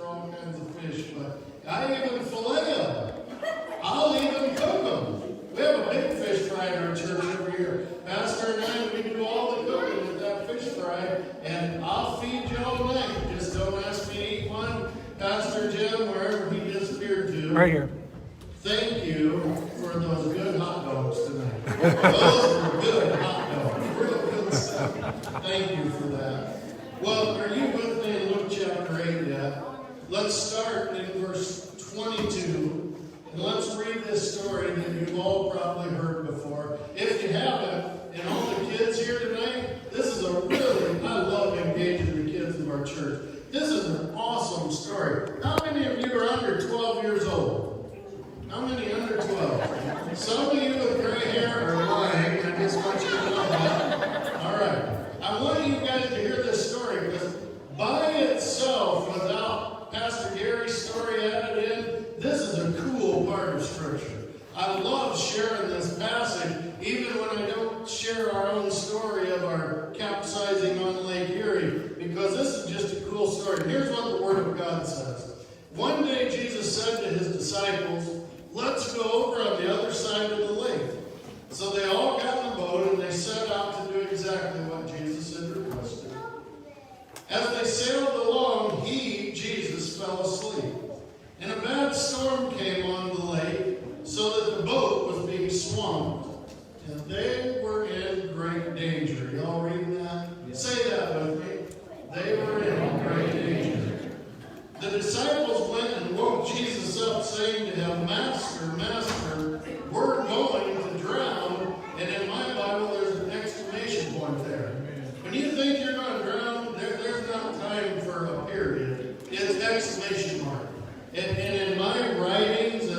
for all kinds of fish, but I even fillet them. I'll even cook them. We have a big fish fry in our church every year. Pastor and I, we do all the cooking with that fish fry, and I'll feed you all night. Just don't ask me to eat one. Pastor Jim, wherever he disappeared to. Right here. Thank you for those good hot dogs tonight. Those were good hot dogs. Real good stuff. Thank you for that. Well, are you with me in Luke chapter 8 yet? Let's start in verse 22. And let's read this story that you've all probably heard before. If you haven't, and all the kids here tonight, this is a really, I love engaging the kids of our church. This is an awesome story. How many of you are under 12 years old? How many under 12? Some of you with gray hair are lying. I just want you to know that. All right. I want you guys to hear this story because by itself, without Pastor Gary's story added in, this is a cool part of Scripture. I love sharing this passage, even when I don't share our own story of our capsizing on Lake Erie, because this is just a cool story. Here's what the Word of God says. One day Jesus said to his disciples, "Let's go over on the other side of the lake." So they all got in the boat and they set out to do exactly what Jesus had requested. As they sailed along, Jesus, fell asleep. And a bad storm came on the lake, so that the boat was being swamped. And they were in great danger. Y'all reading that? Say that with me. They were in great danger. The disciples went and woke Jesus up, saying to him, "Master, Master, we're going to drown." And in my Bible, there's an exclamation point there. When you think you're going to drown, there's not time for a period. It's exclamation mark. And in my writings,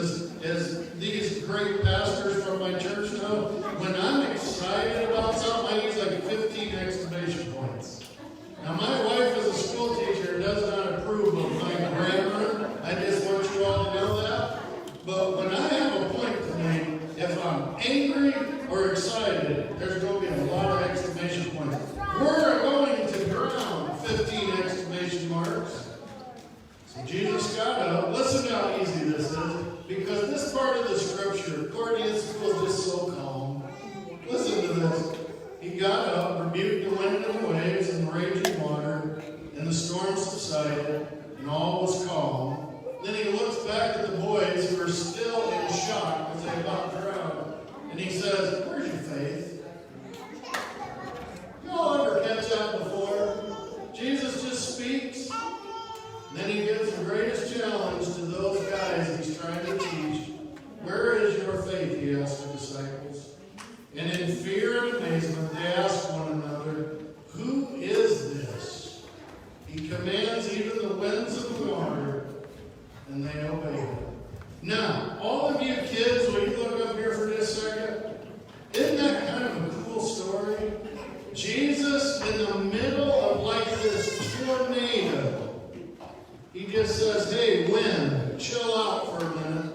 as these great pastors from my church know, when I'm excited about something, I use like 15 exclamation points. Now, my wife is a school teacher and does not approve of my grammar. I just want you all to know that. But when I have a point to make, if I'm angry or excited, there's going to be a lot of exclamation points. We're going to drown, 15 exclamation marks. So Jesus got up. Listen how easy this is, because this part of the Scripture, Cornelius was just so calm. Listen to this. He got up, rebuked the wind and the waves and the raging water, and the storm subsided, and all was calm. Then he looks back at the boys who are still in shock as they about drown, and he says, "Where's your faith?" Y'all ever catch that before? Jesus just speaks, then he gives the greatest challenge to those guys he's trying to teach. "Where is your faith?" he asked the disciples. And in fear and amazement, they asked one another, "Who is this? He commands even the winds and the water, and they obey him." Now, all of you kids, will you look up here for just a second? Isn't that kind of a cool story? Jesus, in the middle of like this tornado, he just says, "Hey, wind, chill out for a minute."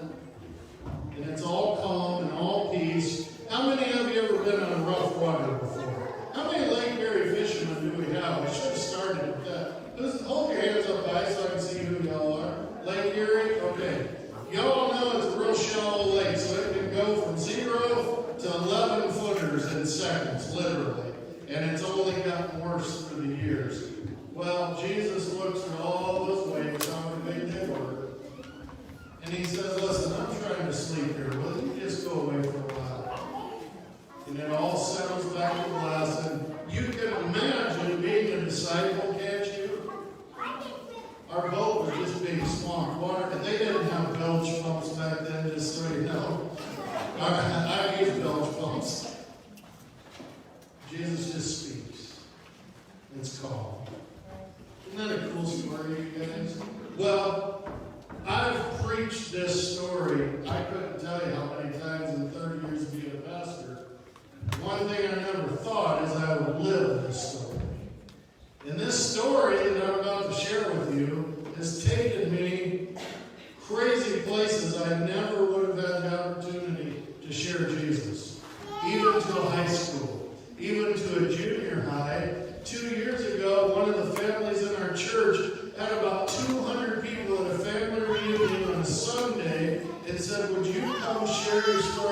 And it's all calm and all peace. How many of you ever been on rough water before? How many Lake Erie fishermen do we have? I should have started with that. Just hold your hands up high so I can see who y'all are. Lake Erie? Okay. Y'all know it's a real shallow lake, so it can go from 0 to 11 footers in seconds, literally. And it's only gotten worse through the years. Well, Jesus looks at all those waves, how big they were. And he says, "Listen, I'm trying to sleep here. Will you just go away for a while?" And it all settles back to the lesson. You can imagine being a disciple, can't you? Our boat was just being swamped water, and they didn't have bilge pumps back then, just so you know. I used bilge pumps. Jesus just speaks. It's calm. Isn't that a cool story, you guys? Well, I've preached this story, I couldn't tell you how many times in 30 years of being a pastor. One thing I never thought is I would live this story. And this story that I'm about to share with you has taken me crazy places I never would have had the opportunity to share Jesus. Even to a high school, even to a junior high. 2 years ago, one of the families in our church had about 200 people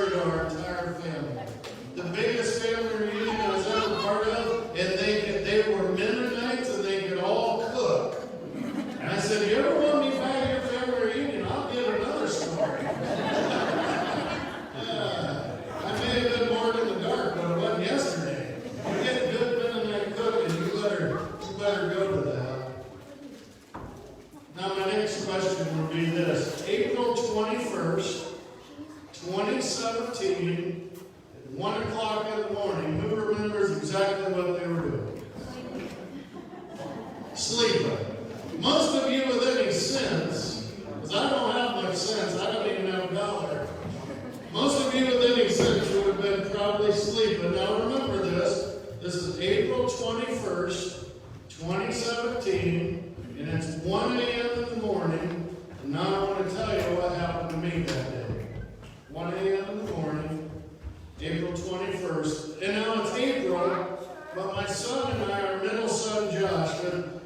story to our entire family. The biggest family reunion I was ever part of, and they were Mennonites and they could all cook. And I said, you ever want me back at your family reunion? I'll get another story. I may have been born in the dark, but it wasn't yesterday. You get good Mennonite cooking, you better go to that. Now my next question would be this. April 21st, 2017, at 1 o'clock in the morning, who remembers exactly what they were doing? Sleeping. Most of you with any sense, because I don't have much sense, I don't even have a dollar. Most of you with any sense would have been probably sleeping. Now remember this. This is April 21st, 2017, and it's 1 a.m. in the morning. And now I want to tell you what happened to me that day. 1 a.m. in the morning, April 21st. And now it's April, but my son and I, our middle son Josh,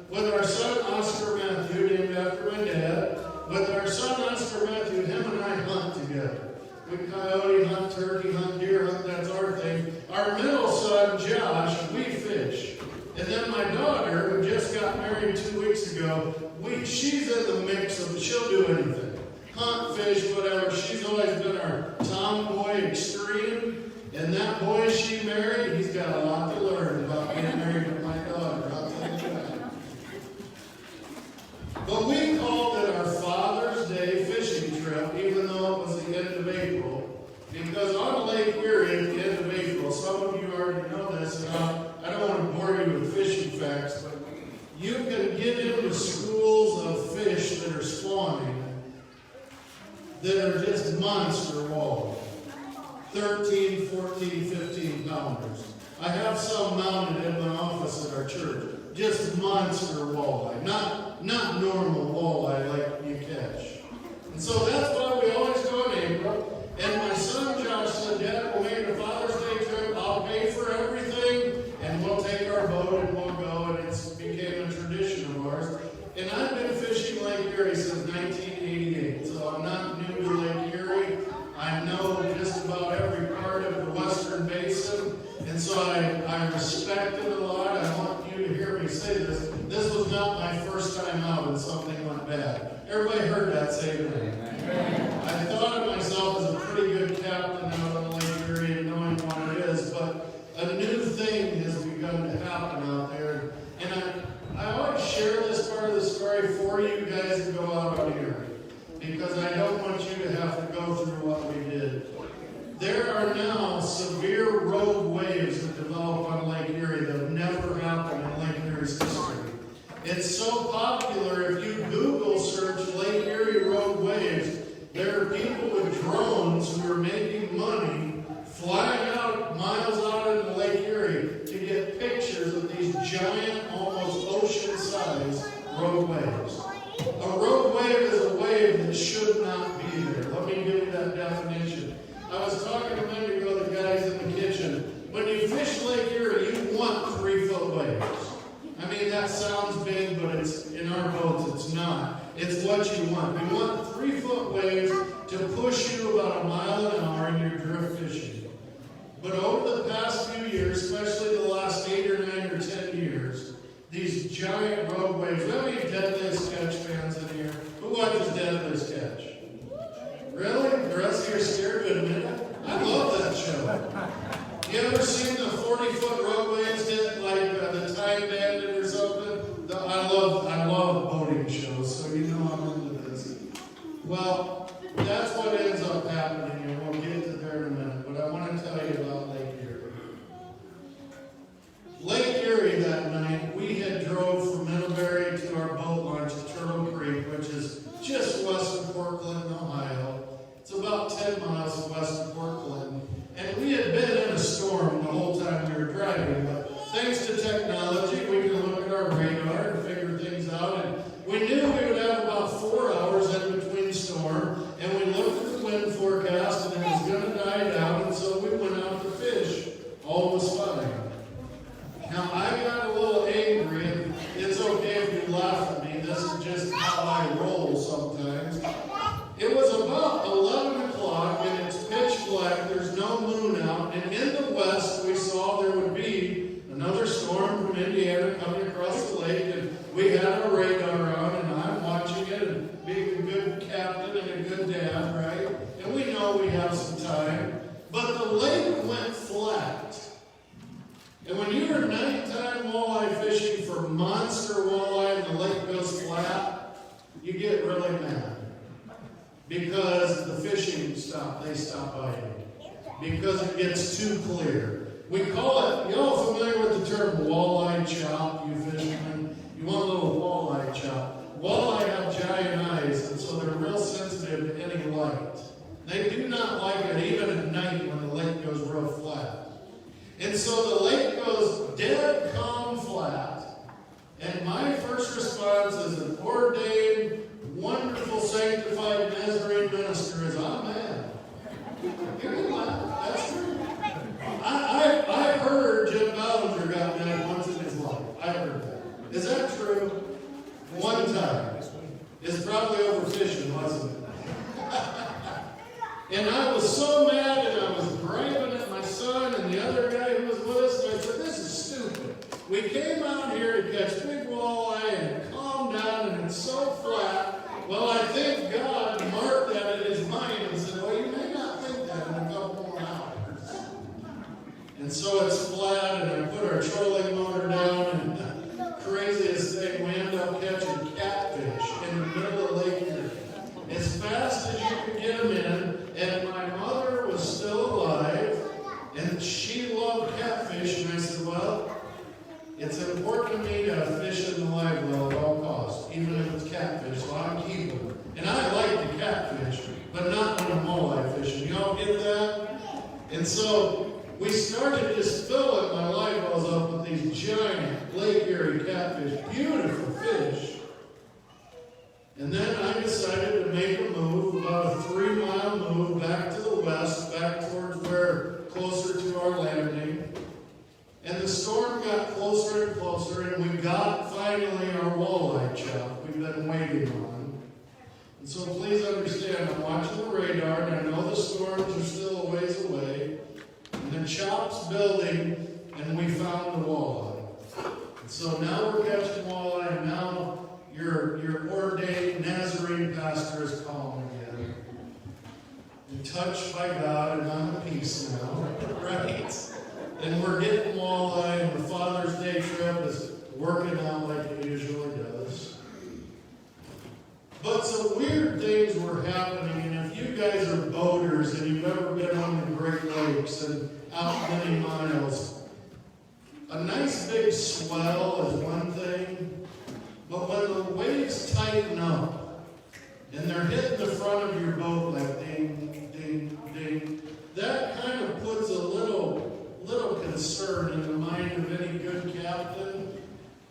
with our son Oscar Matthew, named after my dad, with our son Oscar Matthew, him and I hunt together. We coyote hunt, turkey hunt, deer hunt, that's our thing. Our middle son Josh, we fish. And then my daughter, who just got married 2 weeks ago, she's in the mix of, she'll do anything. Hunt, fish, whatever. She's always been our tomboy extreme. And that boy she married, he's got a lot to learn about being married to my daughter. I'll tell you that. But we called it our Father's Day fishing trip, even though it was the end of April. Because on Lake Erie at the end of April, some of you already know this, and I don't want to bore you with fishing facts, but you can get into schools of fish that are spawning that are just monster walleye. 13, 14, 15 pounders. I have some mounted in my office at our church. Just monster walleye. Not normal walleye like you catch. And so that's why we always go in April. And my son Josh said, Dad, we'll make a Father's Day trip. I'll pay for everything. And we'll take our boat and we'll go. And it's became a tradition of ours. And I've been fishing Lake Erie since 1988. So I'm not new to Lake Erie. I know just about every part of the Western Basin. And so I respect it a lot. I want you to hear me say this. This was not my first time out and something went bad. Everybody heard that, say amen. I thought of myself as a pretty good captain out on Lake Erie and knowing what it is, but a new thing has begun to happen out there. And I always share this part of the story for you guys to go out on Erie, because I don't want you to have to go through what we did. There are now severe rogue waves that develop on Lake Erie that have never happened in Lake Erie's history. It's so popular, if you Google search Lake Erie rogue waves, there are people with drones who are making money flying out miles out into Lake Erie to get pictures of these giant, almost ocean-sized rogue waves. A rogue wave is a wave that should not be there. Let me give you that definition. I was talking a minute ago to the guys in the kitchen. When you fish Lake Erie, you want 3-foot waves. I mean, that sounds big, but it's in our boats, it's not. It's what you want. You want 3-foot waves to push you about a mile an hour in your drift fishing. But over the past few years, especially the last 8 or 9 or 10 years, these giant rogue waves. How many Deadliest Catch fans in here? Who watches Deadliest Catch? Really? The rest of you are scared to admit it? I love that show. You ever seen the 40-foot rogue waves hit like the Time Bandit or something? I love boating shows, so you know I'm into this. Well, that's what ends up happening, and we'll get to there in a minute. But I want to tell you about Lake Erie. Lake Erie that night, we had drove from Middlebury to our boat launch at Turtle Creek, which is just west of Port Clinton, Ohio. It's about 10 miles west of Port Clinton. And we had been in a storm the whole time we were driving, but thanks to technology, we can look at our radar and figure things out. And we knew we would have about 4 hours in between storm, you get really mad because the fishing they stop biting, because it gets too clear. We call it, you all familiar with the term walleye chop, you fishermen? You want a little walleye chop. Walleye have giant eyes, and so they're real sensitive to any light. They do not like it even at night when the lake goes real flat. And so the lake goes dead calm flat. And my first response as an ordained, wonderful, sanctified Nazarene minister is, I'm mad. You can laugh. That's true. I heard Jim Ballinger got mad once in his life. I heard that. Is that true? One time. It's probably over fishing, wasn't it? And I was so mad, and I was griping at my son and the other guy who was with us, and I said, this is stupid. We came out here to catch big walleye, and it calmed down, and it's so flat. Well, I think God marked that in his mind and said, well, you may not think that in a couple more hours. And so it's flat, and I put our trolling motor down, and the craziest thing, we end up catching catfish in the middle of Lake Erie. As fast as you could get them in, and my mother was still alive, and she loved catfish, and I said, well, it's important to me to have fish in the live well at all costs, even if it's catfish, so I'm keeping them. And I like the catfish, but not when I'm walleye fishing. Y'all get that? And so we started to just filling my live wells up with these giant Lake Erie catfish, beautiful fish. And then I decided to make a move, about a 3-mile move back to the west, back towards closer to our landing. And the storm got closer and closer, and we got finally our walleye chop we've been waiting on. And so please understand, I'm watching the radar, and I know the storms are still a ways away. And the chop's building, and we found the walleye. And so now we're catching walleye, and now your ordained Nazarene pastor is calm again. And touched by God, and I'm at peace now, right? And we're getting walleye, and the Father's Day trip is working out like it usually does. But some weird things were happening, and if you guys are boaters and you've ever been on the Great Lakes and out many miles, a nice big swell is one thing, but when the waves tighten up and they're hitting the front of your boat like ding, ding, ding, that kind of puts a little concern in the mind of any good captain.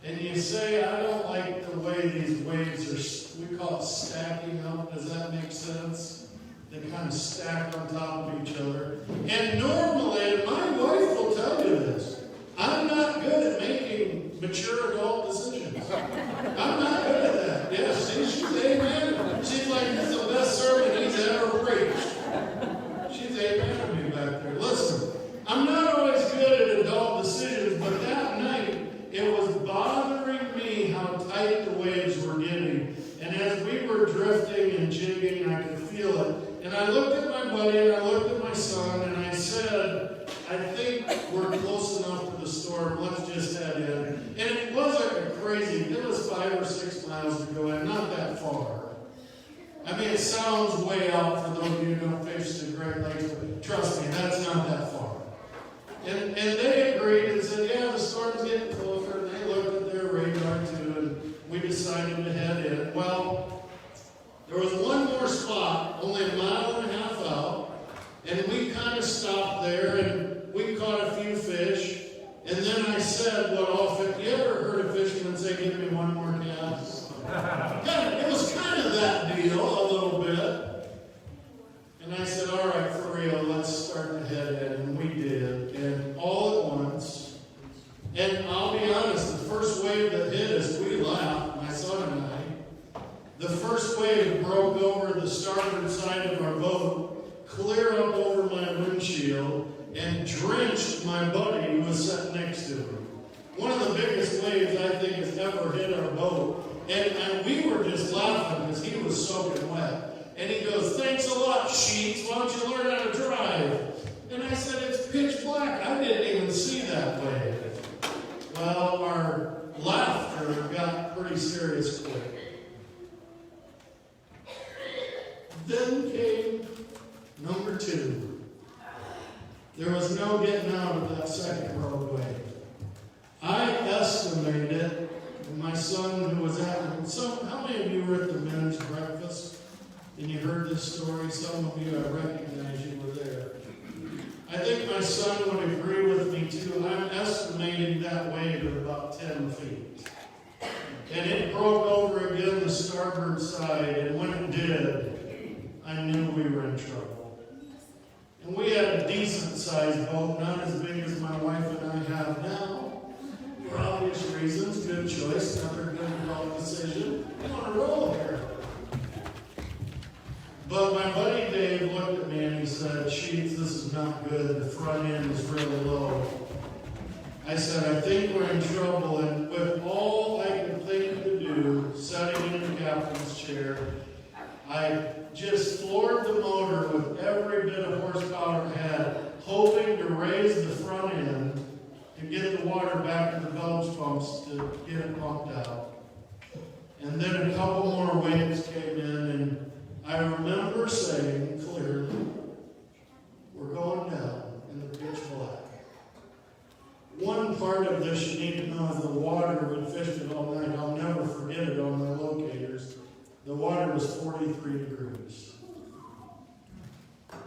And you say, I don't like the way these waves are, we call it stacking up. Does that make sense? They kind of stack on top of each other. And normally, and my wife will tell you this, I'm not good at making mature adult decisions. I'm not good at that. Yeah, she's amen. She's like, this is the best sermon he's ever preached. She's amen to me back there. Listen, I'm not always good at adult decisions, but that night, it was bothering me how tight the waves were getting. And as we were drifting and jigging, I could feel it. And I looked at my buddy, and I looked at my son, and I said, I think we're close enough to the storm. Let's just head in. And it wasn't a crazy, it was 5 or 6 miles to go in, not that far. I mean, it sounds way out for those of you who don't fish the Great Lakes, but trust me, that's not that far. And they agreed and said, yeah, the storm's getting closer, and they looked at their radar too, and we decided to head in. Well, there was one more spot, only 1.5 miles out, and we kind of stopped there, and we caught a few fish, and then I said, you ever heard a fisherman say, give me one more cast? It was kind of that deal, a little bit. And I said, all right, for real, let's start to head in. And we did. And all at once. And I'll be honest, the first wave that hit us, we laughed, my son and I. The first wave broke over the starboard side of our boat, clear up over my windshield, and drenched my buddy who was sitting next to me. One of the biggest waves I think has ever hit our boat. And we were just laughing because he was soaking wet. And he goes, thanks a lot, Sheets. Why don't you learn how to drive? And I said, it's pitch black. I didn't even see that wave. Well, our laughter got pretty serious quick. Then came number 2. There was no getting out of that second roadway. I estimated, my son who was at, how many of you were at the men's breakfast and you heard this story? Some of you, I recognize you were there. I think my son would agree with me too. I'm estimating that weighed at about 10 feet. And it broke over again the starboard side, and when it did, I knew we were in trouble. And we had a decent-sized boat, not as big as my wife and I have now. For obvious reasons, good choice, another good adult decision. I want to roll here. But my buddy Dave looked at me and he said, "Sheets, this is not good. The front end is really low." I said, "I think we're in trouble." And with all I could think to do, sitting in the captain's chair, I just floored the motor with every bit of horsepower I had, hoping to raise the front end to get the water back to the bilge pumps to get it pumped out. And then a couple more waves came in, and I remember saying clearly, "We're going down in the pitch black." One part of this you need to know is the water, we fished it all night. I'll never forget it on the locators. The water was 43 degrees.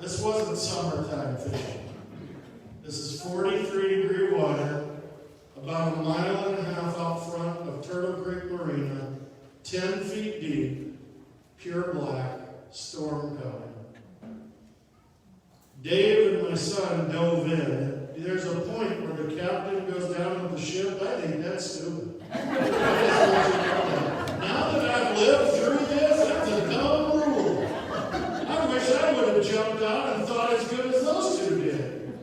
This wasn't summertime fishing. This is 43-degree water, about 1.5 miles out front of Turtle Creek Marina, 10 feet deep, pure black, storm coming. Dave and my son dove in. There's a point where the captain goes down with the ship. I think that's stupid. Now that I've lived through this, that's a dumb rule. I wish I would have jumped out and thought as good as those two did.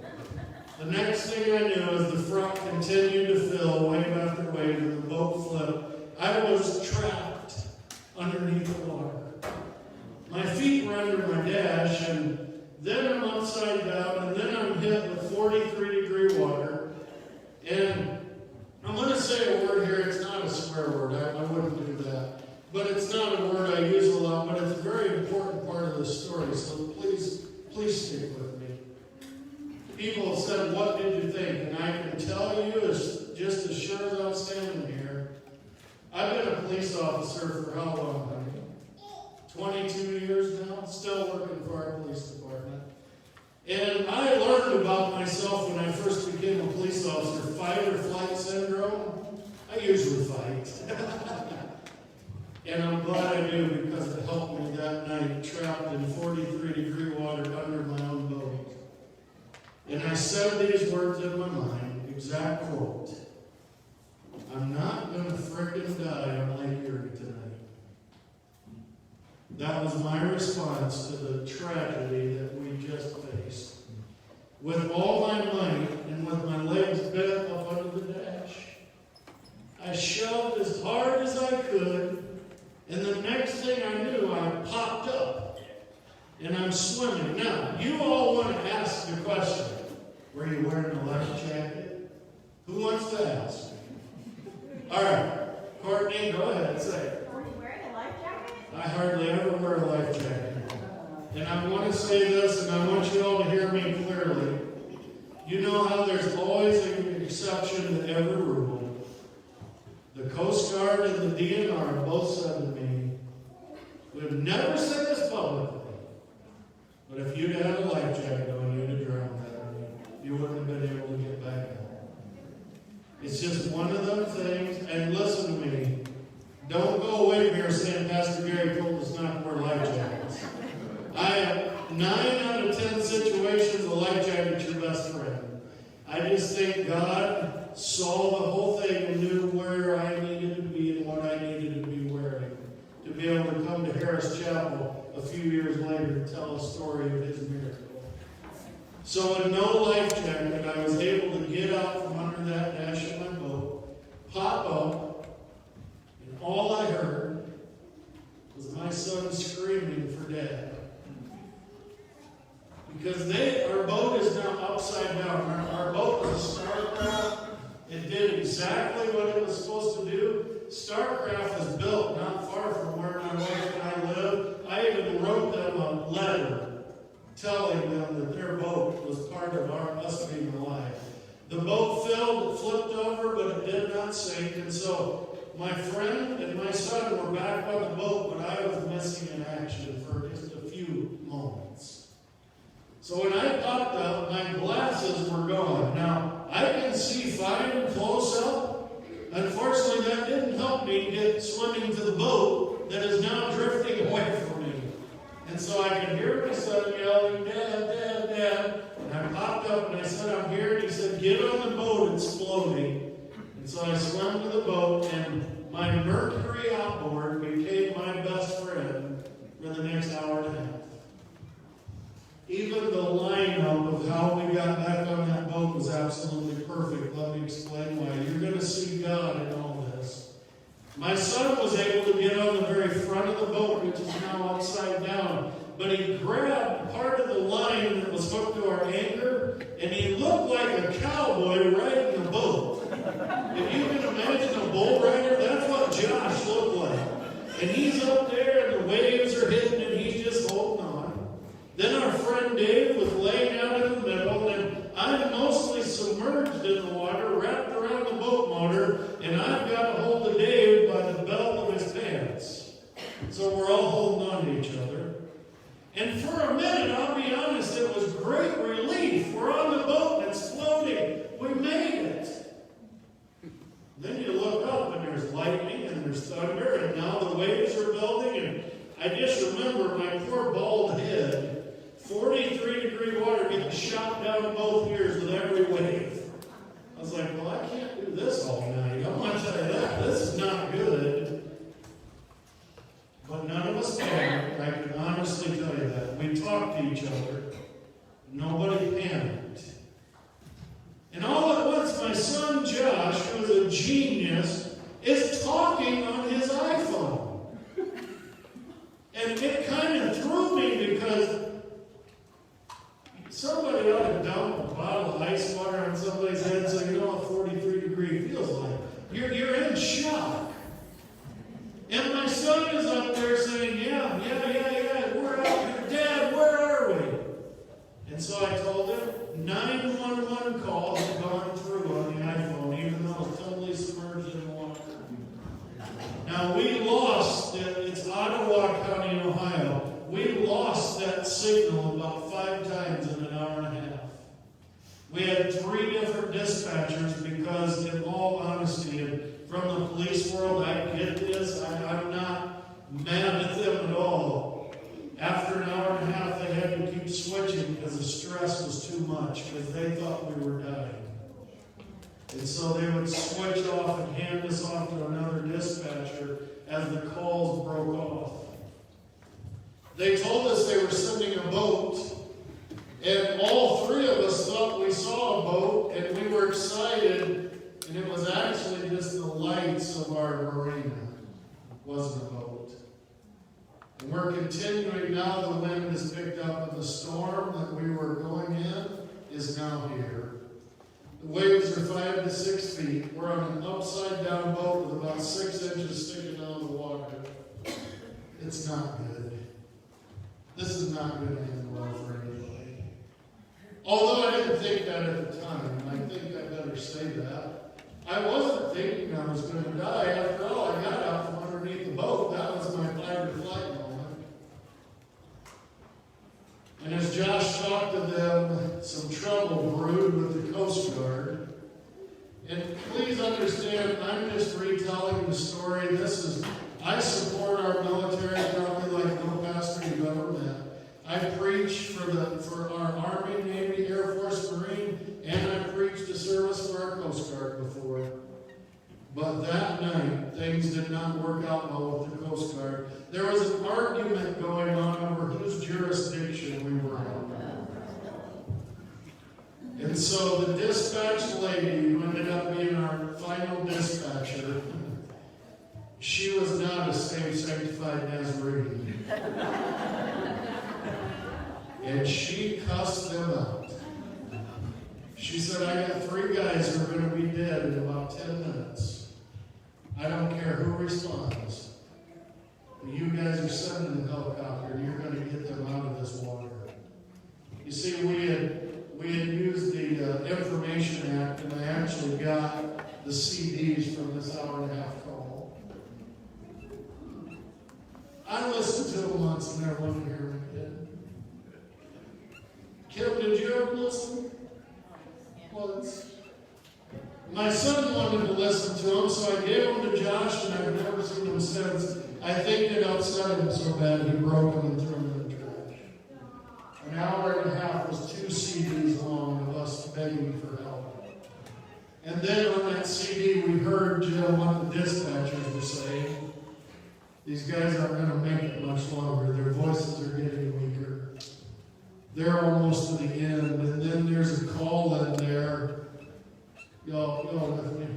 The next thing I knew is the front continued to fill, wave after wave, and the boat flipped. I was trapped underneath the water. My feet were under my dash, and then I'm upside down, and then I'm hit with 43-degree water. And I'm going to say a word here. It's not a swear word. I wouldn't do that. But it's not a word I use a lot, but it's a very important part of the story. So please stick with me. People said, "What did you think?" And I can tell you, just as sure as I'm standing here, I've been a police officer for how long, honey? 22 years now, still working for our police department. And I learned about myself when I first became a police officer, fight or flight syndrome. I usually fight. And I'm glad I do, because it helped me that night, trapped in 43-degree water under my own boat. And I said these words in my mind, exact quote: "I'm not going to frickin' die on Lake Erie tonight." That was my response to the tragedy that we just faced. With all my might and with my legs bent up under the dash, I shoved as hard as I could, and the next thing I knew, I popped up, and I'm swimming. Now, you all want to ask the question, were you wearing a life jacket? Who wants to ask? All right, Courtney, go ahead, say it. I hardly ever wear a life jacket. And I want to say this, and I want you all to hear me clearly. You know how there's always an exception to every rule. The Coast Guard and the DNR both said to me, "We've never said this publicly, but if you'd had a life jacket on, you'd have drowned that night. You wouldn't have been able to get back out." It's just one of them things, and listen to me. Don't go away from here saying Pastor Gary told us not to wear life jackets. 9 out of 10 situations, a life jacket's your best friend. I just think God saw the whole thing and knew where I needed to be and what I needed to be wearing to be able to come to Harris Chapel a few years later and tell a story of His miracle. So with no life jacket, I was able to get out from under that dash of my boat, pop up, and all I heard was my son screaming for Dad. Because our boat is now upside down. Our boat was a Starcraft. It did exactly what it was supposed to do. Starcraft is built not far from where my wife and I live. I even wrote them a telling them that their boat was part of us being alive. The boat flipped over, but it did not sink. And so my friend and my son were back on the boat, but I was missing in action for just a few moments. So when I popped up, my glasses were gone. Now, I can see fine close up. Unfortunately, that didn't help me get swimming to the boat that is now drifting away from me. And so I could hear my son yelling, "Dad, Dad, Dad." And I popped up and I said, "I'm here." And he said, "Get on the boat, it's floating." And so I swam to the boat, and my Mercury outboard became my best friend for the next hour and a half. Even the lineup of how we got back on that boat was absolutely perfect. Let me explain why. You're going to see God in all this. My son was able to get on the very front of the boat, which is now upside down. But he grabbed part of the line that was hooked to our anchor, and he looked like a cowboy riding the boat. If you can imagine a bull rider, that's what Josh looked like. And he's up there, and the waves are hitting, and he's just holding on. Then our friend Dave was laying out in the middle, and I'm mostly submerged in the water, wrapped around the boat motor, and I've got a hold of Dave by the belt of his pants. So we're all holding on to each other. And for a minute, I'll be honest, it was great relief. We're on the boat and it's floating. We made it. Then you look up and there's lightning and there's thunder, and now the waves are building. And I just remember my poor bald head, 43-degree water getting shot down both ears with every wave. I was like, well, I can't do this all night. I want to tell you that. This is not good. But none of us panicked. I can honestly tell you that. We talked to each other. Nobody panicked. And all at once, my son Josh, who is a genius, is talking on his iPhone. And it kind of threw me because somebody ought to dump a bottle of ice water on somebody's head so you know what 43-degree feels like. You're in shock. And my son is up there saying, yeah, we're out here. Dad, where are we? And so I told him 911 calls had gone through on the iPhone, even though it's totally submerged in water. Now, we lost it. It's Ottawa County, Ohio. We lost that signal about 5 times in an hour and a half. We had 3 different dispatchers because, in all honesty, and from the police world, I get this. I'm not mad at them at all. After an hour and a half, they had to keep switching because the stress was too much, because they thought we were dying. And so they would switch off and hand us off to another dispatcher as the calls broke off. They told us they were sending a boat, and all 3 of us thought we saw a boat, and we were excited. And it was actually just the lights of our marina. It wasn't a boat. And we're continuing now. The wind has picked up, and the storm that we were going in is now here. The waves are 5 to 6 feet. We're on an upside-down boat with about 6 inches sticking out of the water. It's not good. This is not going to end well for anybody. Although I didn't think that at the time, and I think I better say that. I wasn't thinking I was going to die. After all, I got out from underneath the boat. That was my fight or flight moment. And as Josh talked to them, some trouble brewed with the Coast Guard. And please understand, I'm just retelling the story. I support our military probably like no pastor you've ever met. I preach for our Army, Navy, Air Force, Marine, and I preached a service for our Coast Guard before. But that night, things did not work out well with the Coast Guard. There was an argument going on over whose jurisdiction we were in. And so the dispatch lady, who ended up being our final dispatcher, she was not a saved, sanctified Nazarene. And she cussed them out. She said, I got 3 guys who are going to be dead in about 10 minutes. I don't care who responds. You guys are sending the helicopter, and you're going to get them out of this water. see, we had used the Information Act, and I actually got the CDs from this hour-and-a-half call. I listened to them once and never wanted to hear them again. Kim, did you ever listen? Once. My son wanted to listen to them, so I gave them to Josh, and I've never seen them since. I think it upset him so bad he broke them and threw them in the trash. An hour and a half was 2 CDs long of us begging for help. And then on that CD, we heard Jill what the dispatchers were saying. These guys aren't going to make it much longer. Their voices are getting weaker. They're almost to the end. And then there's a call in there. Y'all with me?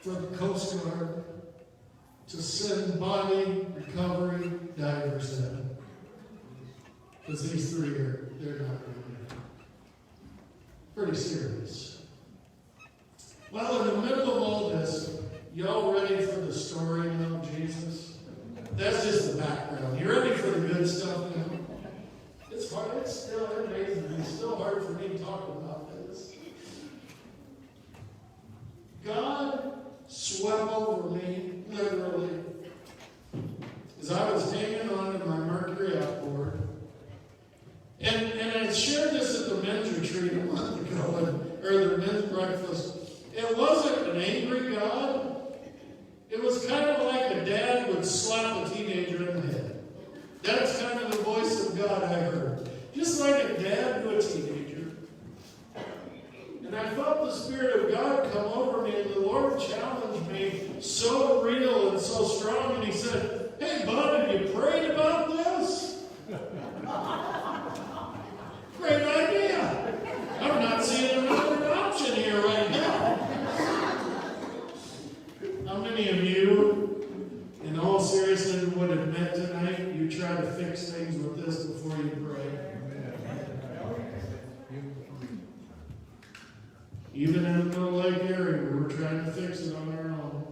For the Coast Guard to send body recovery divers in. Because these 3 they're not really pretty serious. Well, in the middle of all this, y'all ready for the story of Jesus? That's just the background. You ready for the good stuff now? It's hard. It's still amazing. It's still hard for me to talk about this. God swept over me, literally, as I was hanging on to my Mercury outboard. And I shared this at the men's retreat a month ago, or the men's breakfast. It wasn't an angry God. It was kind of like a dad would slap a teenager in the head. That's kind of the voice of God I heard. Just like a dad to a teenager. And I felt the Spirit of God come over me, and the Lord challenged me so real and so strong. And He said, "Hey, bud, have you prayed about this?" Great idea. I'm not seeing another option here right now. How many of you, in all seriousness, would admit tonight you try to fix things with this before you pray? Even in the middle of Lake Erie, we were trying to fix it on our own.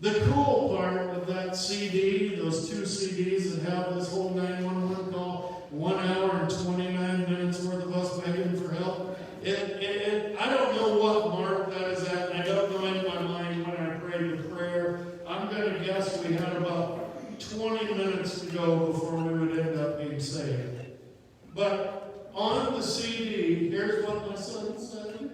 The cool part of that CD, those 2 CDs that have this whole 911 call, 1 hour and 29 minutes worth of us begging for help. I don't know what mark that is at, and I don't know in my mind when I prayed the prayer. I'm going to guess we had about 20 minutes to go before we would end up being saved. But on the CD, here's what my son said.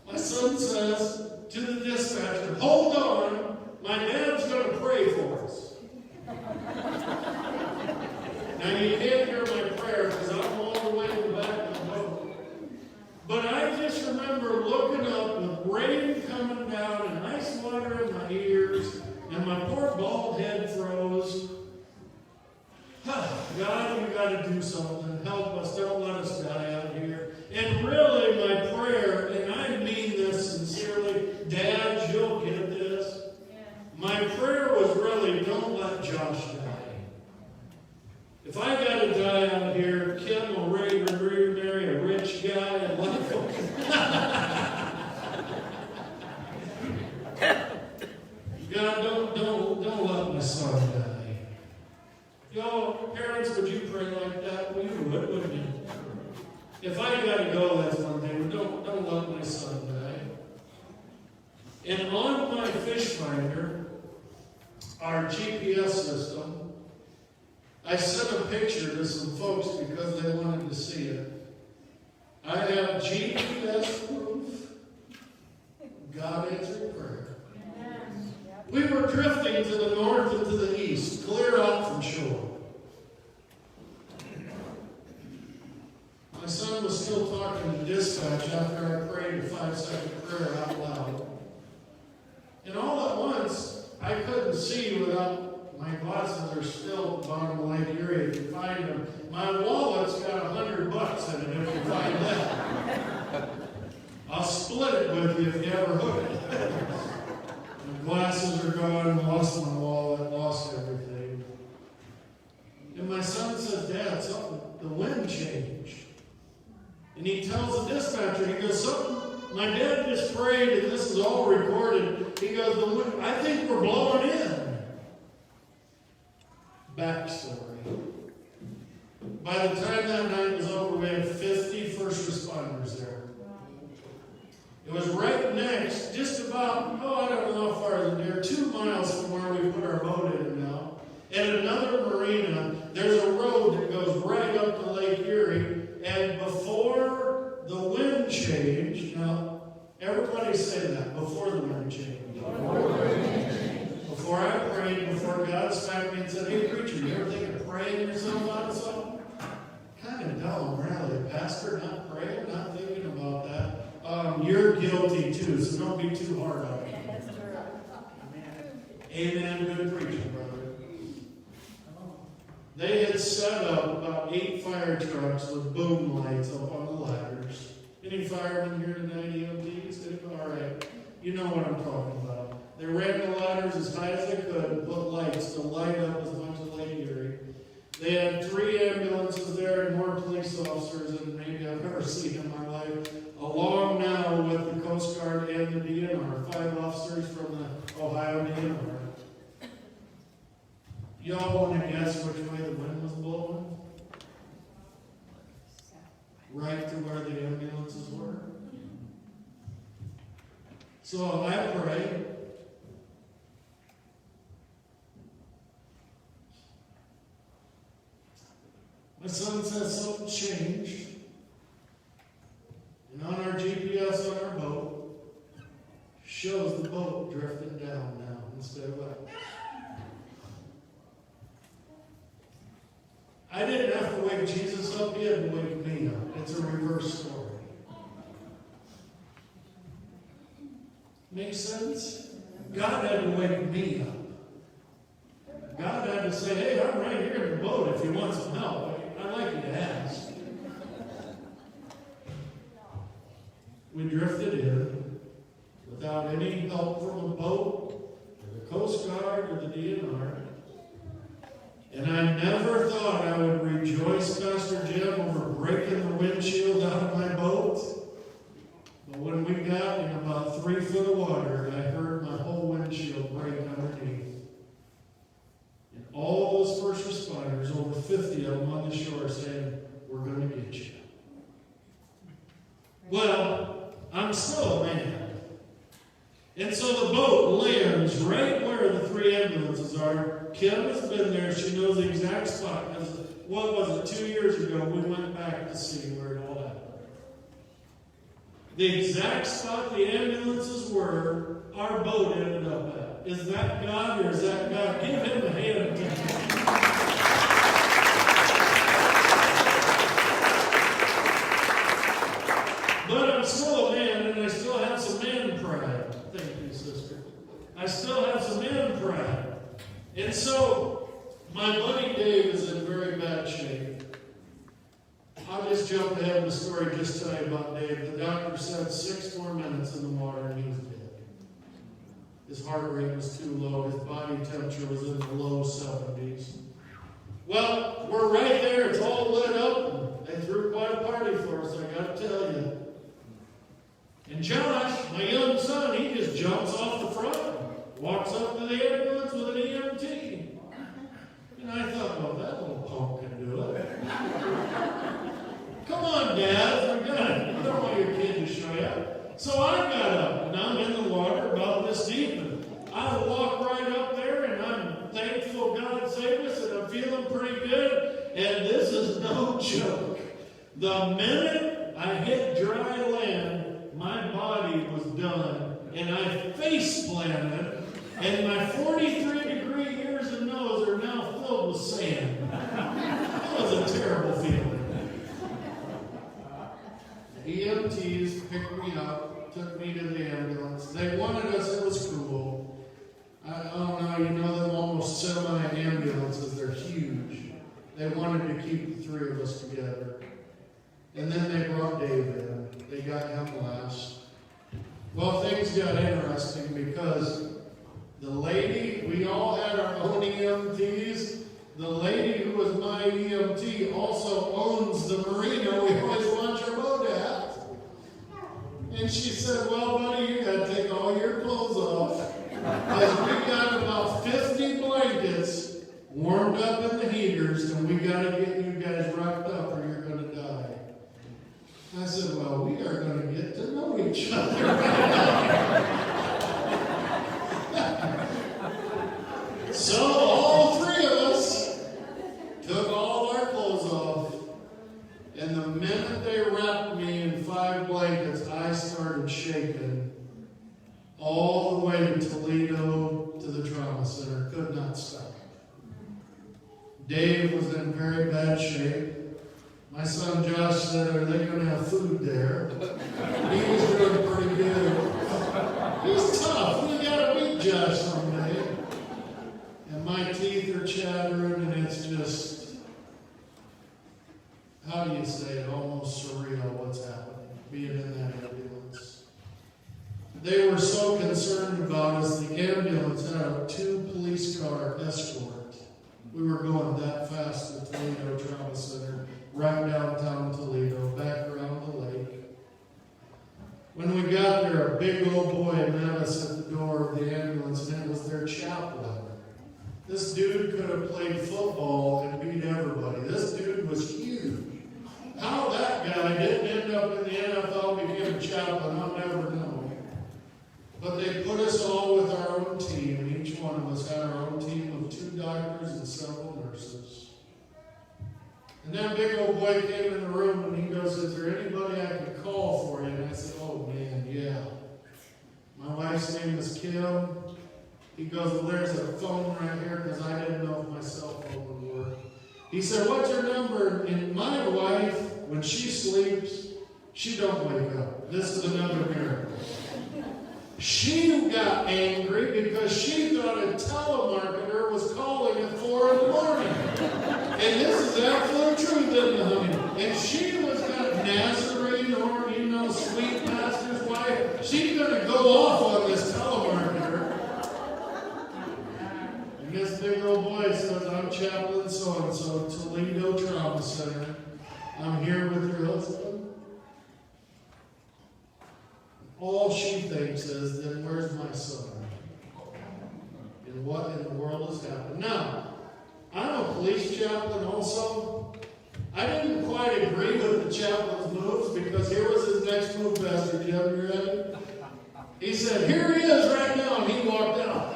My son says to the dispatcher, "Hold on, my dad's going to pray for us." Now you can't hear my prayer because I'm all the way in the back of the boat. But I just remember looking up with rain coming down and ice water in my ears, and my poor bald head froze. God, you got to do something. Help us. Don't let us die out here. And really, my prayer, and I mean this sincerely, Dad, you'll get this. My prayer was really, don't let Josh die. If I got to die out here, Kim will marry a rich guy and life will. God, don't let my son die. Y'all, parents, would you pray like that? Well, you would, wouldn't you? If I got to go, that's one thing. Don't let my son die. And on my fish finder, our GPS system, I sent a picture to some folks because they wanted to see it. I have GPS proof. God answered prayer. We were drifting to the north and to the east, clear out from shore. My son was still talking to dispatch after I prayed a 5-second prayer out loud. And all at once, I couldn't see without my glasses are still at the bottom of Lake Erie. If you find them, my wallet's got $100 in it if you find that. I'll split it with you if you ever hook it. My glasses are gone, lost my wallet, lost everything. And my son says, "Dad, something, the wind changed." And he tells the dispatcher, he goes, my dad just prayed, and this is all recorded. He goes, I think we're blowing in. Backstory. By the time that night was over, we had 50 first responders there. It was right next, just about, I don't know how far is it there, 2 miles from where we put our boat in now. And another marina, there's a road that goes right up to Lake Erie. And before the wind changed, now, everybody say that, before the wind changed. Before I prayed, before God smacked me and said, hey, preacher, you ever think of praying yourself out of something? Kind of dumb, really. Pastor, not praying, not thinking about that. You're guilty too, so don't be too hard on me. Amen. Good preaching, brother. They had set up about 8 fire trucks with boom lights up on the ladders. Any firemen here tonight, EMTs? All right. You know what I'm talking about. They ran the ladders as high as they could and put lights to light up as much as Lake Erie. They had 3 ambulances there and more police officers than maybe I've ever seen in my life. Along now with the Coast Guard and the DNR, 5 officers from the Ohio DNR. Y'all want to guess which way the wind was blowing? Right to where the ambulances were. So I pray. My son says something changed. And on our GPS on our boat, shows the boat drifting down now instead of up. I didn't have to wake Jesus up, he had to wake me up. It's a reverse story. Make sense? God had to wake me up. God had to say, hey, I'm right here in the boat if you want some help. I'd like you to ask. We drifted in without any help from a boat, or the Coast Guard, or the DNR. And I never thought I would rejoice, Pastor Jim, over breaking the windshield out of my boat. But when we got in about 3 foot of water, I heard my whole windshield break underneath. And all those first responders, over 50 of them on the shore, saying, we're going to get you. Well, I'm still a man. And so the boat lands right where the 3 ambulances are. Kim has been there. She knows the exact spot. Because, what was it, 2 years ago, we went back to see where it all happened. The exact spot the ambulances were, our boat ended up at. Is that God or is that God? Give him a hand. But I'm still a man, and I still have some man pride. Thank you, sister. I still have some man pride. And so, my buddy Dave is in very bad shape. I'll just jump ahead in the story, just tell you about Dave. The doctor said 6 more minutes in the water and he was dead. His heart rate was too low. His body temperature was in the low 70s. Well, we're right there. It's all lit up. And they threw quite a party for us, I got to tell you. And Josh, my young son, he just jumps off the front, walks up to the ambulance with an EMT. And I thought, well, that little punk can do it. Come on, Dad, we're done. You don't want your kid to show you. So I got up, and I'm in the water about this deep, and I walk right up there, and I'm thankful God saved us, and I'm feeling pretty good. And this is no joke. The minute I hit dry land, my body was done, and I face planted, and my 43-degree ears and nose are now filled with sand. That was a terrible feeling. The EMTs picked me up, took me to the ambulance. They wanted us, it was cool. Oh no, you know them almost semi-ambulances, they're huge. They wanted to keep the 3 of us together. And then they brought Dave in. They got him last. Well, things got interesting because the lady, we all had our own EMTs. The lady who was my EMT also owns the marina we always launch our boat at. And she said, well, buddy, you got to take all your clothes off. Because we got about 50 blankets warmed up in the heaters, and we got to get you guys wrapped up or you're going to die. I said, well, we are going to get to know each other. So all three of us took all our clothes off, and the minute they wrapped me in 5 blankets, I started shaking all the way to Toledo to the trauma center. Could not stop. Dave was in very bad shape. My son Josh said, are they going to have food there? He was doing pretty good. He's tough. We got to meet Josh someday. And my teeth are chattering, and it's just, how do you say it, almost surreal what's happening, being in that ambulance. They were so concerned about us, the ambulance had a 2 police car escort. We were going that fast to Toledo Trauma Center, right downtown Toledo, back around the lake. When we got there, a big old boy met us at the door of the ambulance, and it was their chaplain. This dude could have played football and beat everybody. This dude was huge. How that guy didn't end up in the NFL and became a chaplain, I'll never know. But they put us all with our own team, and each one of us had our own team of 2 doctors and several nurses. And that big old boy came in the room, and he goes, is there anybody I could call for you? And I said, oh man, yeah. My wife's name is Kim. He goes, well, there's a phone right here, because I didn't know if my cell phone would work. He said, what's your number? And my wife, when she sleeps, she don't wake up. This is another miracle. She got angry because she thought a telemarketer was calling at 4 in the morning. And this is absolute truth, isn't it, honey? And she was got Nazarene or, sweet pastor's wife. She's going to go off on this telemarketer. And this big old boy says, I'm chaplain so-and-so, Toledo Trauma Center. I'm here with your husband. All she thinks is, then where's my son? And what in the world has happened? Now, I'm a police chaplain also. I didn't quite agree with the chaplain's moves, because here was his next move, Pastor Jim. You ready? He said, here he is right now, and he walked out.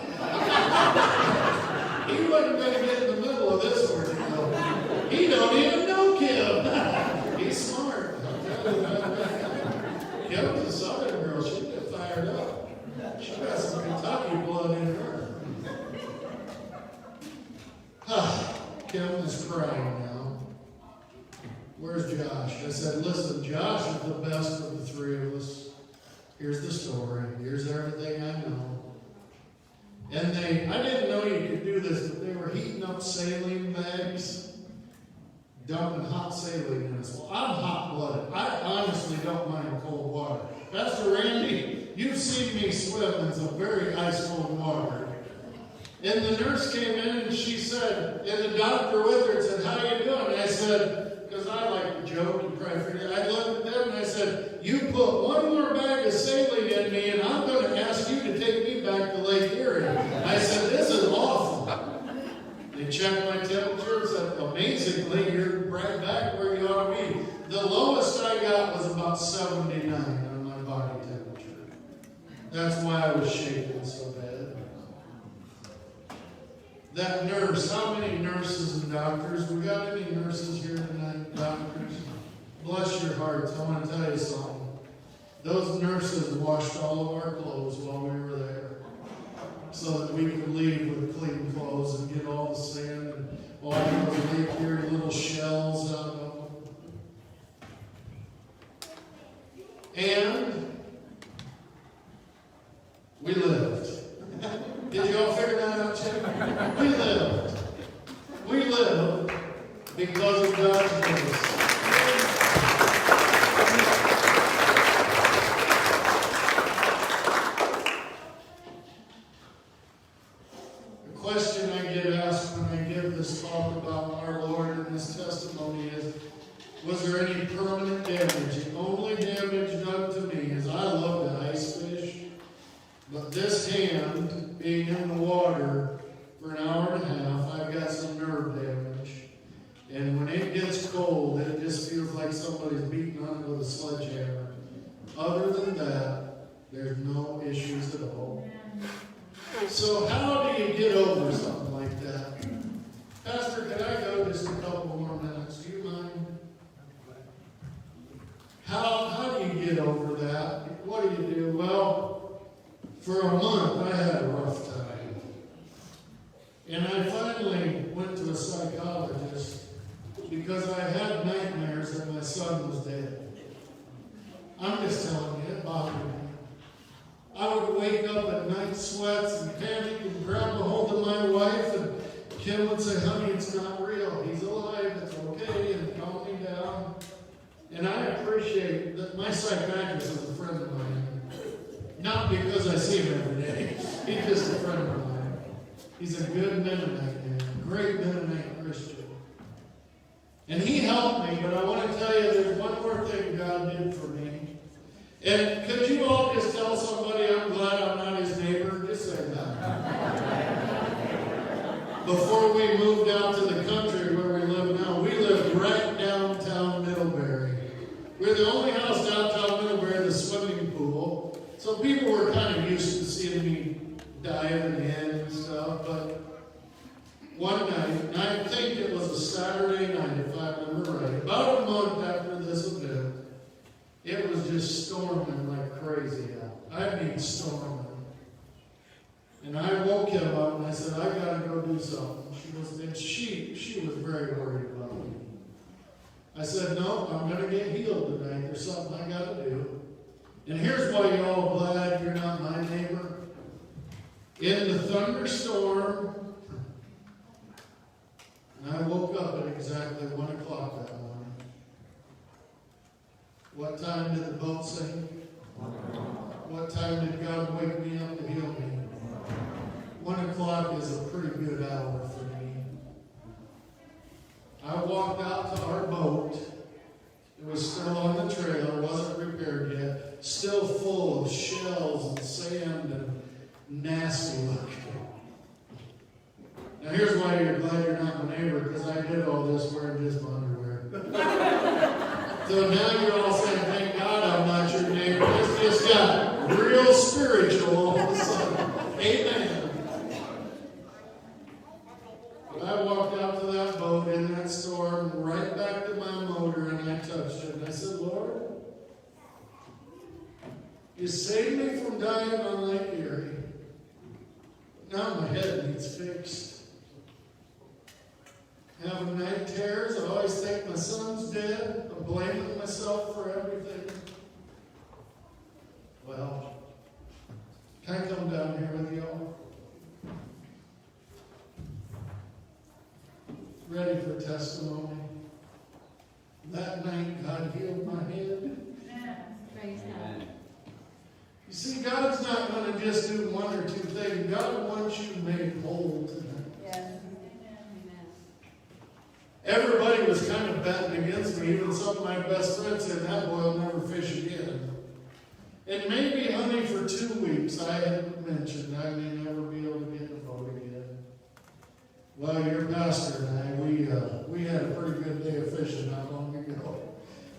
He wasn't going to get in the middle of this ordeal. He don't even know Kim. He's smart. Kim's a Southern girl. She get fired up. She got some Kentucky blood in her. Kim is crying now. Where's Josh? I said, listen, Josh is the best of the 3 of us. Here's the story. Here's everything I know. And I didn't know you could do this, but they were heating up saline bags, dumping hot saline in us. Well, I'm hot-blooded. I honestly don't mind cold water. Pastor Randy, you've seen me swim in some very ice-cold water. And the nurse came in and she said, and the doctor with her said, how you doing? And I said, because I like to joke and cry for you. I looked at them and I said, you put 1 more bag of saline in me and I'm going to ask you to take me back to Lake Erie. I said, this is awful. They checked my temperature and said, amazingly, you're right back where you ought to be. The lowest I got was about 79 on my body temperature. That's why I was shaking so bad. That nurse, how many nurses and doctors? We got any nurses here tonight, doctors? Bless your hearts. I want to tell you something. Those nurses washed all of our clothes while we were there, so that we could leave with clean clothes and get all the sand and all those Lake Erie little shells out of them. And we lived. Did you all figure that out, Chip? We lived. We lived because of God's grace. The question I get asked when I give this talk about our Lord and this testimony is, was there any permanent damage? The only damage done to me is I But this hand being in the water for an hour and a half, I've got some nerve damage. And when it gets cold, it just feels like somebody's beating on it with a sledgehammer. Other than that, there's no issues at all. So how do you get over something like that? Pastor, can I go just a couple more minutes? Do you mind? How do you get over that? What do you do? Well, for a month I had a rough time. And I finally went to a psychologist because I had nightmares that my son was dead. I'm just telling you, it bothered me. I would wake up at night, sweats and panic, and grab a hold of my wife, and Kim would say, honey, it's not real. He's alive. It's okay. And calm me down. And I appreciate that my psychiatrist is a friend of mine. Not because I see him every day. He's just a friend of mine. He's a good Mennonite man, great Mennonite Christian. And he helped me, but I want to tell you there's one more thing God did for me. And could you all just tell somebody I'm glad I'm not his neighbor? Just say that. Before we moved out to the country where we live now, we lived right downtown Middlebury. We're the only house downtown Middlebury, the swimming pool. So people were kind of used to seeing me diving in and stuff. But one night, and I think it was a Saturday night, if I remember right, about a month after this event, it was just storming like crazy out. I mean storming. And I woke him up and I said, I got to go do something. She was very worried about me. I said, no, I'm going to get healed tonight. There's something I got to do. And here's why you're all glad you're not my neighbor. In the thunderstorm, and I woke up at exactly 1 o'clock that morning. What time did the boat sink? What time did God wake me up to heal me? 1 o'clock is a pretty good hour for me. I walked out to our boat. It was still on the trailer, wasn't repaired yet, still full of shells and sand and nasty looking. Now here's why you're glad you're not my neighbor, because I did all this wearing just my underwear. So now you're all saying, thank God I'm not your neighbor. This just got real spiritual all of a sudden. Amen. But I walked out to that boat in that storm, right back to my motor, and I touched it. And I said, Lord, you saved me from dying on Lake Erie. Now my head needs fixed. Having night terrors, I always think my son's dead. I'm blaming myself for everything. Well, can I come down here with y'all? Ready for testimony? That night, God healed my head. Praise God. You see, God's not going to just do one or two things. God wants you made whole tonight. Yes. Everybody was kind of betting against me. Even some of my best friends said, that boy will never fish again. And maybe, honey, for 2 weeks, I had mentioned I may never be able to get in a boat again. Well, your pastor and I, we had a pretty good day of fishing not long ago.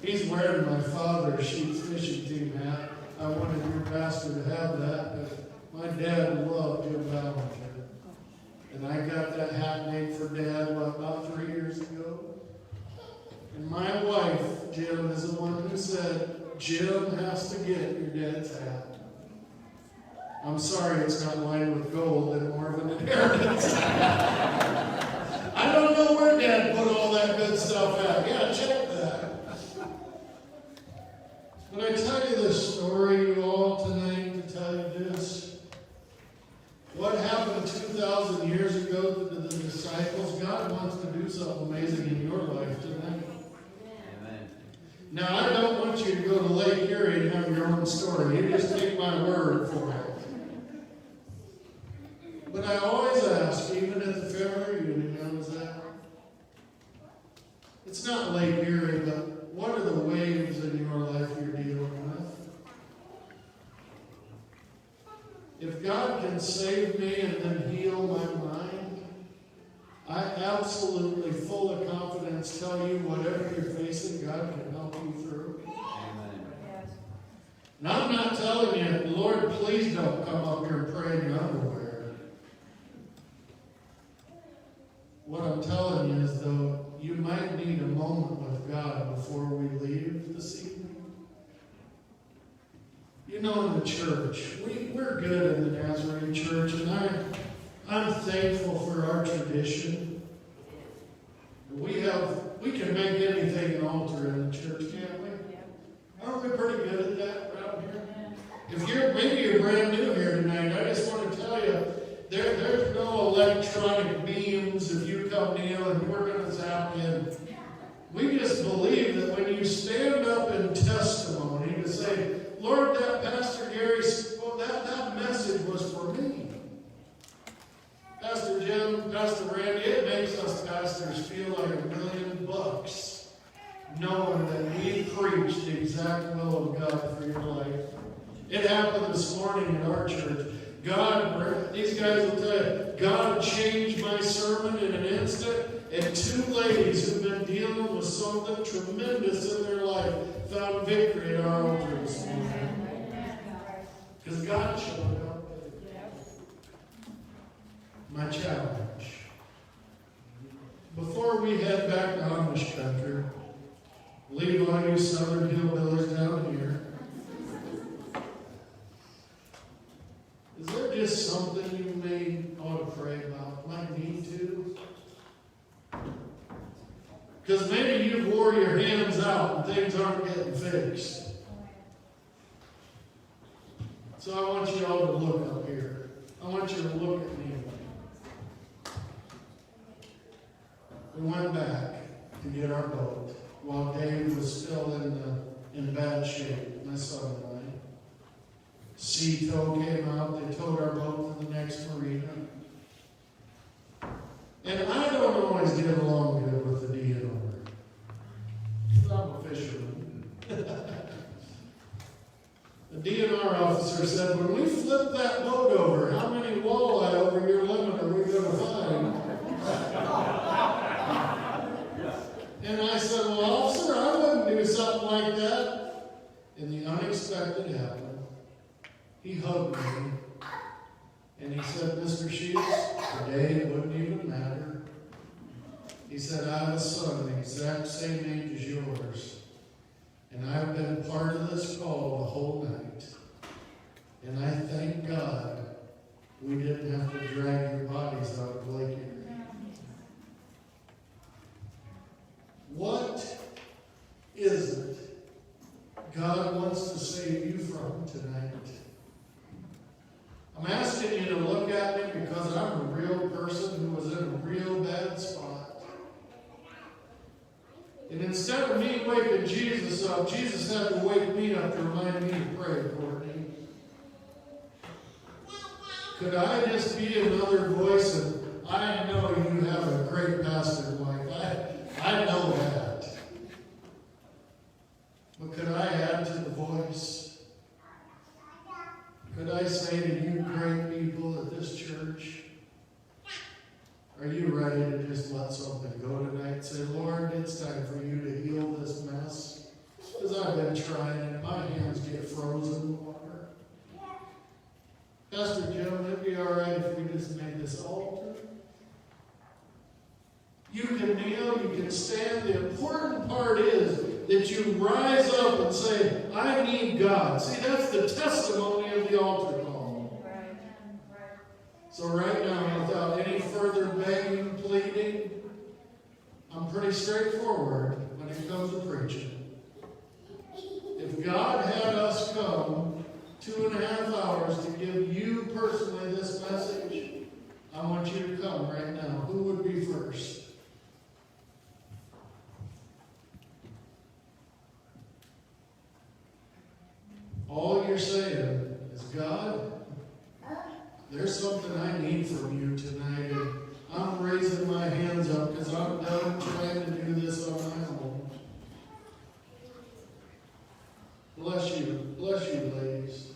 He's wearing my father's Sheets fishing team hat. I wanted your pastor to have that, but my dad loved Jim Ballinger. And I got that hat made for Dad, about 3 years ago. And my wife, Jim, is the one who said, Jim has to get your dad's hat. I'm sorry it's not lined with gold and more of an inheritance. I don't know where Dad put all that good stuff at. Yeah, check that. But I tell you this story, you all, tonight to tell you this. What happened 2,000 years ago to the disciples, God wants to do something amazing in your life tonight. Amen. Now, I don't want you to go to Lake Erie and have your own story. You just take my word for it. But I always ask, even at the family reunion, how was that? It's not Lake Erie, but what are the waves in your life you're dealing with? If God can save me and then heal my mind, I absolutely, full of confidence, tell you whatever you're facing, God can help you through. Amen. And I'm not telling you, Lord, please don't come up here and pray in your underwear. What I'm telling you is, though, you might need a moment with God before we leave this evening. You know, in the church, we're good in the Nazarene church, and I'm thankful for our tradition. We can make anything an altar in the church, can't we? Aren't we pretty good at that around here? Maybe you're brand new here tonight, I just want to tell you, there's no electronic beams if you come kneel and we're going to zap in. We just believe that when you stand up in testimony to say, Lord, that Pastor Gary, well, that message was for me. Pastor Jim, Pastor Randy, it makes us pastors feel like $1 million knowing that we preach the exact will of God for your life. It happened this morning in our church. These guys will tell you, God changed my sermon in an instant, and 2 ladies who've been dealing with something tremendous in their life found victory at our altar this morning. Because God showed up. My challenge. Before we head back to Amish country, leave all you southern hillbillies down here. Is there just something you may ought to pray about? Might need to? Because maybe you wore your hands out and things aren't getting fixed. So I want you all to look up here. I want you to look at me. We went back to get our boat while Dave was still in bad shape, my son and I. Sea tow came out, they towed our boat to the next marina. And I don't always get along good with the DNR. I'm a fisherman. The DNR officer said, when we flip that boat over, how many walleye over your limit are we going to find? And I said, well, officer, I wouldn't do something like that. And the unexpected happened. He hugged me, and he said, Mr. Shields, today it wouldn't even matter. He said, I have a son the exact same age as yours, and I've been part of this call the whole night. And I thank God we didn't have to drag your bodies out of Lake Erie. What is it God wants to save you from tonight? I'm asking you to look at me because I'm a real person who was in a real bad spot. And instead of me waking Jesus up, Jesus had to wake me up to remind me to pray, Courtney. Could I just be another voice? And I know you have a great pastor wife. I know that. But could I add to the voice? Could I say to you great people at this church, are you ready to just let something go tonight? Say, Lord, it's time for you to heal this mess. Because I've been trying and my hands get frozen in water. Pastor Jim, it'd be all right if we just made this altar. You can kneel, you can stand. The important part is that you rise up and say, I need God. See, that's the testimony of the altar call. So right now, without any further begging, pleading, I'm pretty straightforward when it comes to preaching. If God had us come 2.5 hours to give you personally this message, I want you to come right now. Who would be first? All you're saying is, God, there's something I need from you tonight. And I'm raising my hands up because I'm done trying to do this on my own. Bless you, ladies.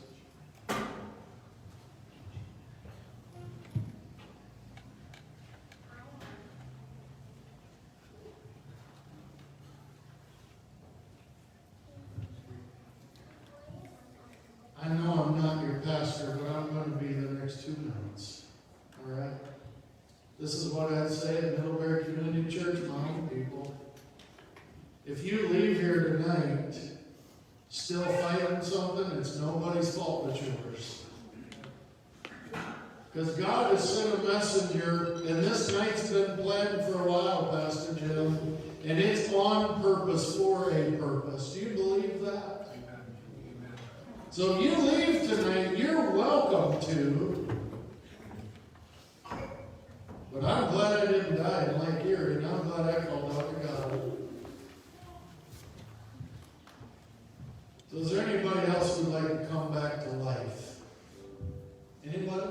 This is what I'd say at Middlebury Community Church, my own people. If you leave here tonight still fighting something, it's nobody's fault but yours. Because God has sent a messenger, and this night's been planned for a while, Pastor Jim, and it's on purpose for a purpose. Do you believe that? Amen. So if you leave tonight, you're welcome to. But I'm glad I didn't die in Lake Erie, and I'm glad I called out to God. So is there anybody else who'd like to come back to life? Anybody?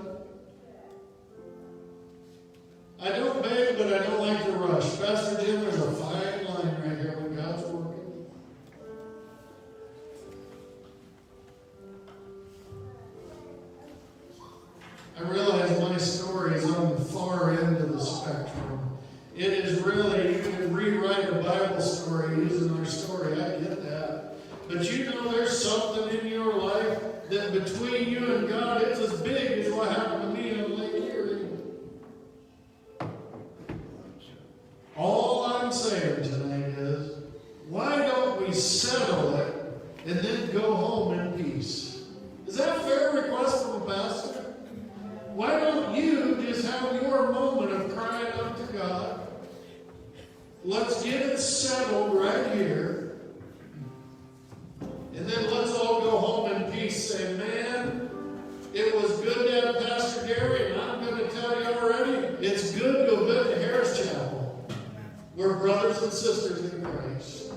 I don't beg, but I don't like to rush. Pastor Jim, there's a fine line right here when God's working. I realize my story is on the far end of the spectrum. It is really, you can rewrite a Bible story using our story. I get that. But you know there's something in your life that between you and God, it's as big as what happened to me in Lake Erie. All I'm saying tonight is, why don't we settle it and then go home in peace? Is that a fair request from a pastor? Why don't you just have your moment of crying out to God? Let's get it settled right here. And then let's all go home in peace. Say, man, it was good to have Pastor Gary, and I'm going to tell you already, it's good to have been to Harris Chapel. We're brothers and sisters in Christ.